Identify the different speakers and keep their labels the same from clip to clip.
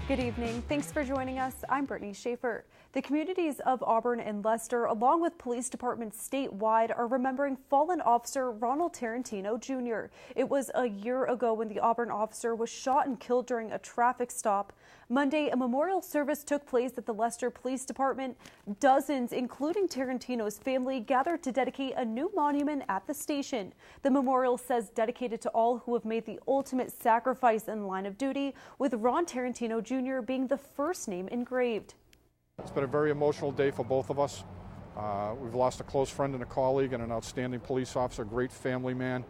Speaker 1: Good evening. Thanks for joining us. I'm Brittany Schaefer. The communities of Auburn and Leicester, along with police departments statewide, are remembering fallen officer Ronald Tarentino Jr. It was a year ago when the Auburn officer was shot and killed during a traffic stop. Monday, a memorial service took place at the Leicester Police Department. Dozens, including Tarentino's family, gathered to dedicate a new monument at the station. The memorial says dedicated to all who have made the ultimate sacrifice in line of duty, with Ron Tarentino Jr. being the first name engraved.
Speaker 2: It's been a very emotional day for both of us. We've lost a close friend and a colleague and an outstanding police officer, a great family man,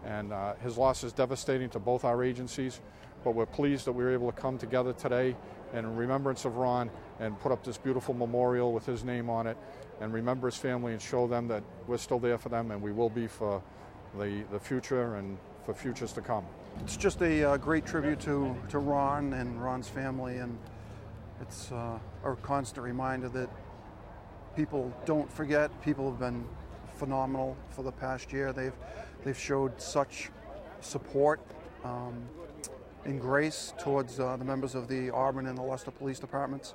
Speaker 2: and his loss is devastating to both our agencies. But we're pleased that we were able to come together today in remembrance of Ron and put up this beautiful memorial with his name on it and remember his family and show them that we're still there for them and we will be for the future and for futures to come.
Speaker 3: It's just a great tribute to Ron and Ron's family, and it's a constant reminder that people don't forget. People have been phenomenal for the past year. They've showed such support and grace towards the members of the Auburn and the Leicester Police Departments.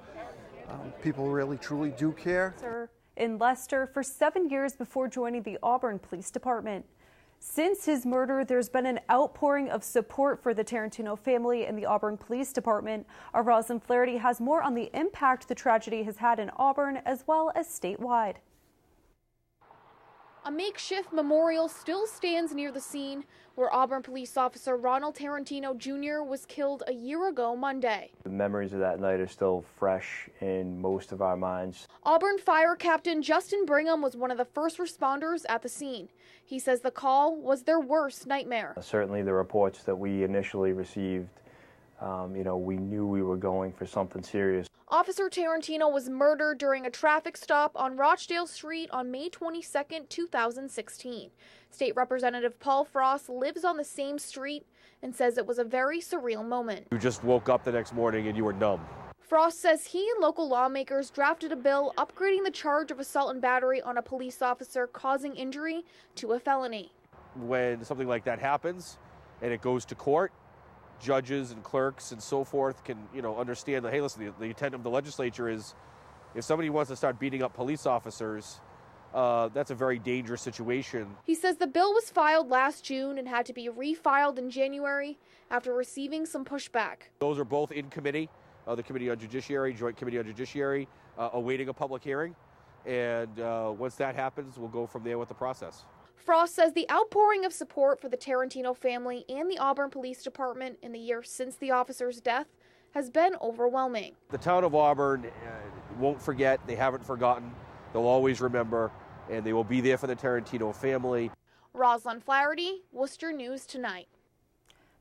Speaker 3: People really, truly do care.
Speaker 1: In Leicester for 7 years before joining the Auburn Police Department. Since his murder, there's been an outpouring of support for the Tarentino family and the Auburn Police Department. Our Roslyn Flaherty has more on the impact the tragedy has had in Auburn as well as statewide.
Speaker 4: A makeshift memorial still stands near the scene where Auburn police officer Ronald Tarentino Jr. was killed a year ago Monday.
Speaker 5: The memories of that night are still fresh in most of our minds.
Speaker 4: Auburn Fire Captain Justin Brigham was one of the first responders at the scene. He says the call was their worst nightmare.
Speaker 5: Certainly the reports that we initially received, we knew we were going for something serious.
Speaker 4: Officer Tarentino was murdered during a traffic stop on Rochdale Street on May 22, 2016. State Representative Paul Frost lives on the same street and says it was a very surreal moment.
Speaker 6: You just woke up the next morning and you were numb.
Speaker 4: Frost says he and local lawmakers drafted a bill upgrading the charge of assault and battery on a police officer causing injury to a felony.
Speaker 6: When something like that happens and it goes to court, judges and clerks and so forth can, understand that, hey, listen, the intent of the legislature is if somebody wants to start beating up police officers, that's a very dangerous situation.
Speaker 4: He says the bill was filed last June and had to be refiled in January after receiving some pushback.
Speaker 6: Those are both in committee, the Committee on Judiciary, Joint Committee on Judiciary, awaiting a public hearing. And once that happens, we'll go from there with the process.
Speaker 4: Frost says the outpouring of support for the Tarentino family and the Auburn Police Department in the year since the officer's death has been overwhelming.
Speaker 6: The town of Auburn won't forget, they haven't forgotten, they'll always remember, and they will be there for the Tarentino family.
Speaker 4: Roslyn Flaherty, Worcester News Tonight.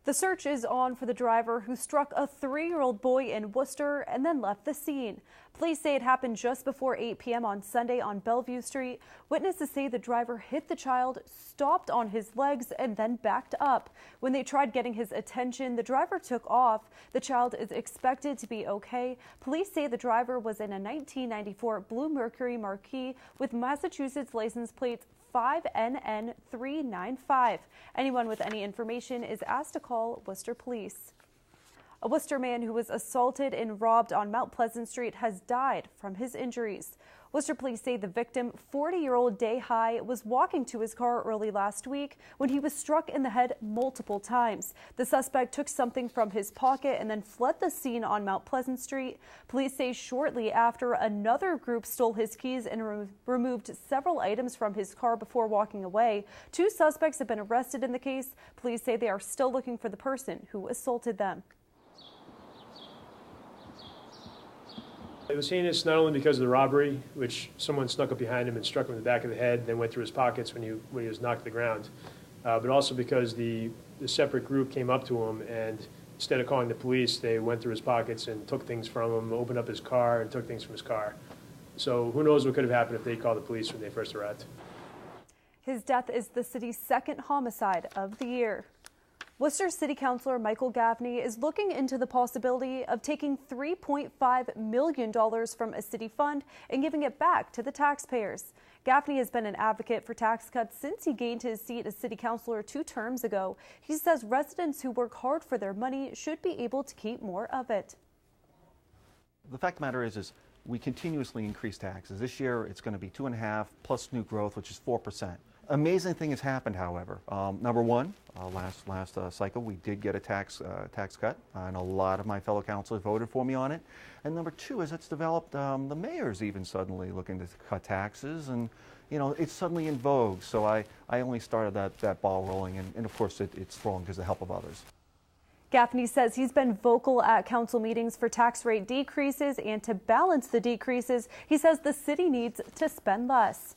Speaker 1: The search is on for the driver who struck a 3-year-old boy in Worcester and then left the scene. Police say it happened just before 8 p.m. on Sunday on Bellevue Street. Witnesses say the driver hit the child, stopped on his legs, and then backed up. When they tried getting his attention, the driver took off. The child is expected to be okay. Police say the driver was in a 1994 Blue Mercury Marquis with Massachusetts license plates 5NN395. Anyone with any information is asked to call Worcester Police. A Worcester man who was assaulted and robbed on Mount Pleasant Street has died from his injuries. Worcester police say the victim, 40-year-old Day High, was walking to his car early last week when he was struck in the head multiple times. The suspect took something from his pocket and then fled the scene on Mount Pleasant Street. Police say shortly after, another group stole his keys and removed several items from his car before walking away. 2 suspects have been arrested in the case. Police say they are still looking for the person who assaulted them.
Speaker 7: It was heinous not only because of the robbery, which someone snuck up behind him and struck him in the back of the head, then went through his pockets when he was knocked to the ground, but also because the separate group came up to him and instead of calling the police, they went through his pockets and took things from him, opened up his car and took things from his car. So who knows what could have happened if they called the police when they first arrived.
Speaker 1: His death is the city's 2nd homicide of the year. Worcester City Councilor Michael Gaffney is looking into the possibility of taking $3.5 million from a city fund and giving it back to the taxpayers. Gaffney has been an advocate for tax cuts since he gained his seat as city councilor 2 terms ago. He says residents who work hard for their money should be able to keep more of it.
Speaker 8: The fact of the matter is we continuously increase taxes. This year it's going to be 2.5 plus new growth, which is 4%. Amazing thing has happened, however. Number one, last cycle we did get a tax cut, and a lot of my fellow councilors voted for me on it. And number two is it's developed the mayor's even suddenly looking to cut taxes, and it's suddenly in vogue. So I only started that ball rolling, and of course it's rolling because of the help of others.
Speaker 1: Gaffney says he's been vocal at council meetings for tax rate decreases, and to balance the decreases, he says the city needs to spend less.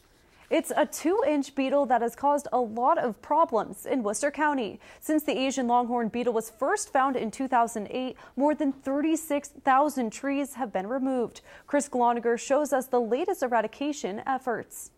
Speaker 1: It's a 2-inch beetle that has caused a lot of problems in Worcester County. Since the Asian longhorn beetle was first found in 2008, more than 36,000 trees have been removed. Chris Gloniger shows us the latest eradication efforts.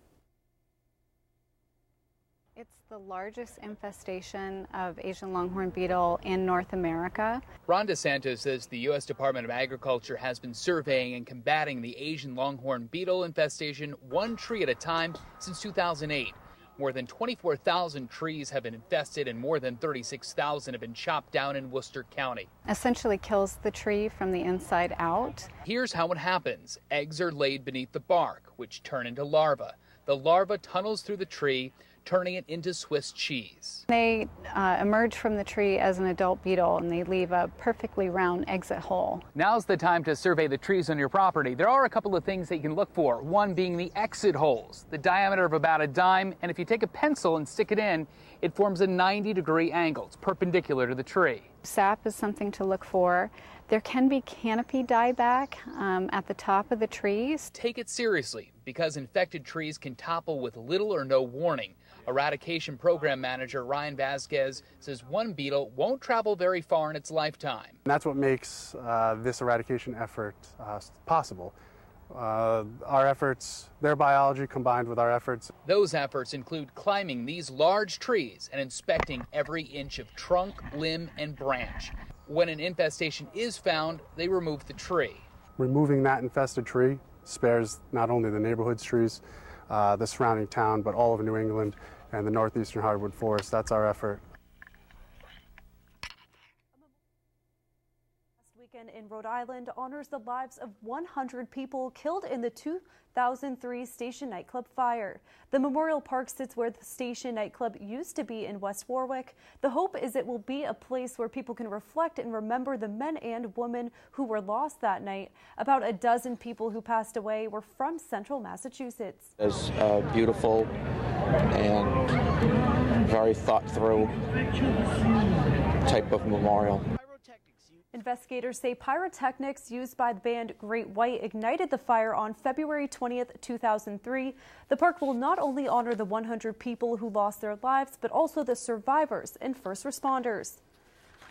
Speaker 9: It's the largest infestation of Asian longhorn beetle in North America.
Speaker 10: Ron DeSantis says the U.S. Department of Agriculture has been surveying and combating the Asian longhorn beetle infestation one tree at a time since 2008. More than 24,000 trees have been infested and more than 36,000 have been chopped down in Worcester County.
Speaker 9: Essentially kills the tree from the inside out.
Speaker 10: Here's how it happens. Eggs are laid beneath the bark, which turn into larvae. The larva tunnels through the tree, turning it into Swiss cheese.
Speaker 9: They emerge from the tree as an adult beetle, and they leave a perfectly round exit hole.
Speaker 10: Now's the time to survey the trees on your property. There are a couple of things that you can look for. One being the exit holes, the diameter of about a dime, and if you take a pencil and stick it in, it forms a 90-degree angle. It's perpendicular to the tree.
Speaker 9: Sap is something to look for. There can be canopy dieback at the top of the trees.
Speaker 10: Take it seriously, because infected trees can topple with little or no warning. Eradication Program Manager Ryan Vasquez says one beetle won't travel very far in its lifetime.
Speaker 11: And that's what makes this eradication effort possible. Our efforts, their biology combined with our efforts.
Speaker 10: Those efforts include climbing these large trees and inspecting every inch of trunk, limb, and branch. When an infestation is found, they remove the tree.
Speaker 11: Removing that infested tree spares not only the neighborhood's trees, the surrounding town, but all of New England and the northeastern hardwood forest. That's our effort.
Speaker 1: Last weekend in Rhode Island honors the lives of 100 people killed in the 2003 Station Nightclub fire. The Memorial Park sits where the Station Nightclub used to be in West Warwick. The hope is it will be a place where people can reflect and remember the men and women who were lost that night. About a dozen people who passed away were from central Massachusetts.
Speaker 12: It's beautiful and very thought through type of memorial.
Speaker 1: Investigators say pyrotechnics used by the band Great White ignited the fire on February 20th, 2003. The park will not only honor the 100 people who lost their lives, but also the survivors and first responders.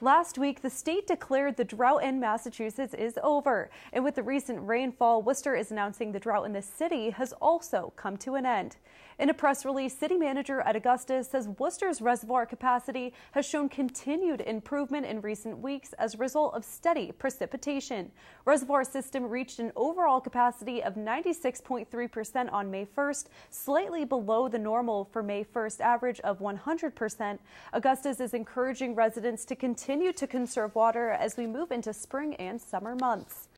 Speaker 1: Last week, the state declared the drought in Massachusetts is over. And with the recent rainfall, Worcester is announcing the drought in the city has also come to an end. In a press release, city manager at Augusta says Worcester's reservoir capacity has shown continued improvement in recent weeks as a result of steady precipitation. Reservoir system reached an overall capacity of 96.3% on May 1st, slightly below the normal for May 1st average of 100%. Augustus is encouraging residents to continue to conserve water as we move into spring and summer months.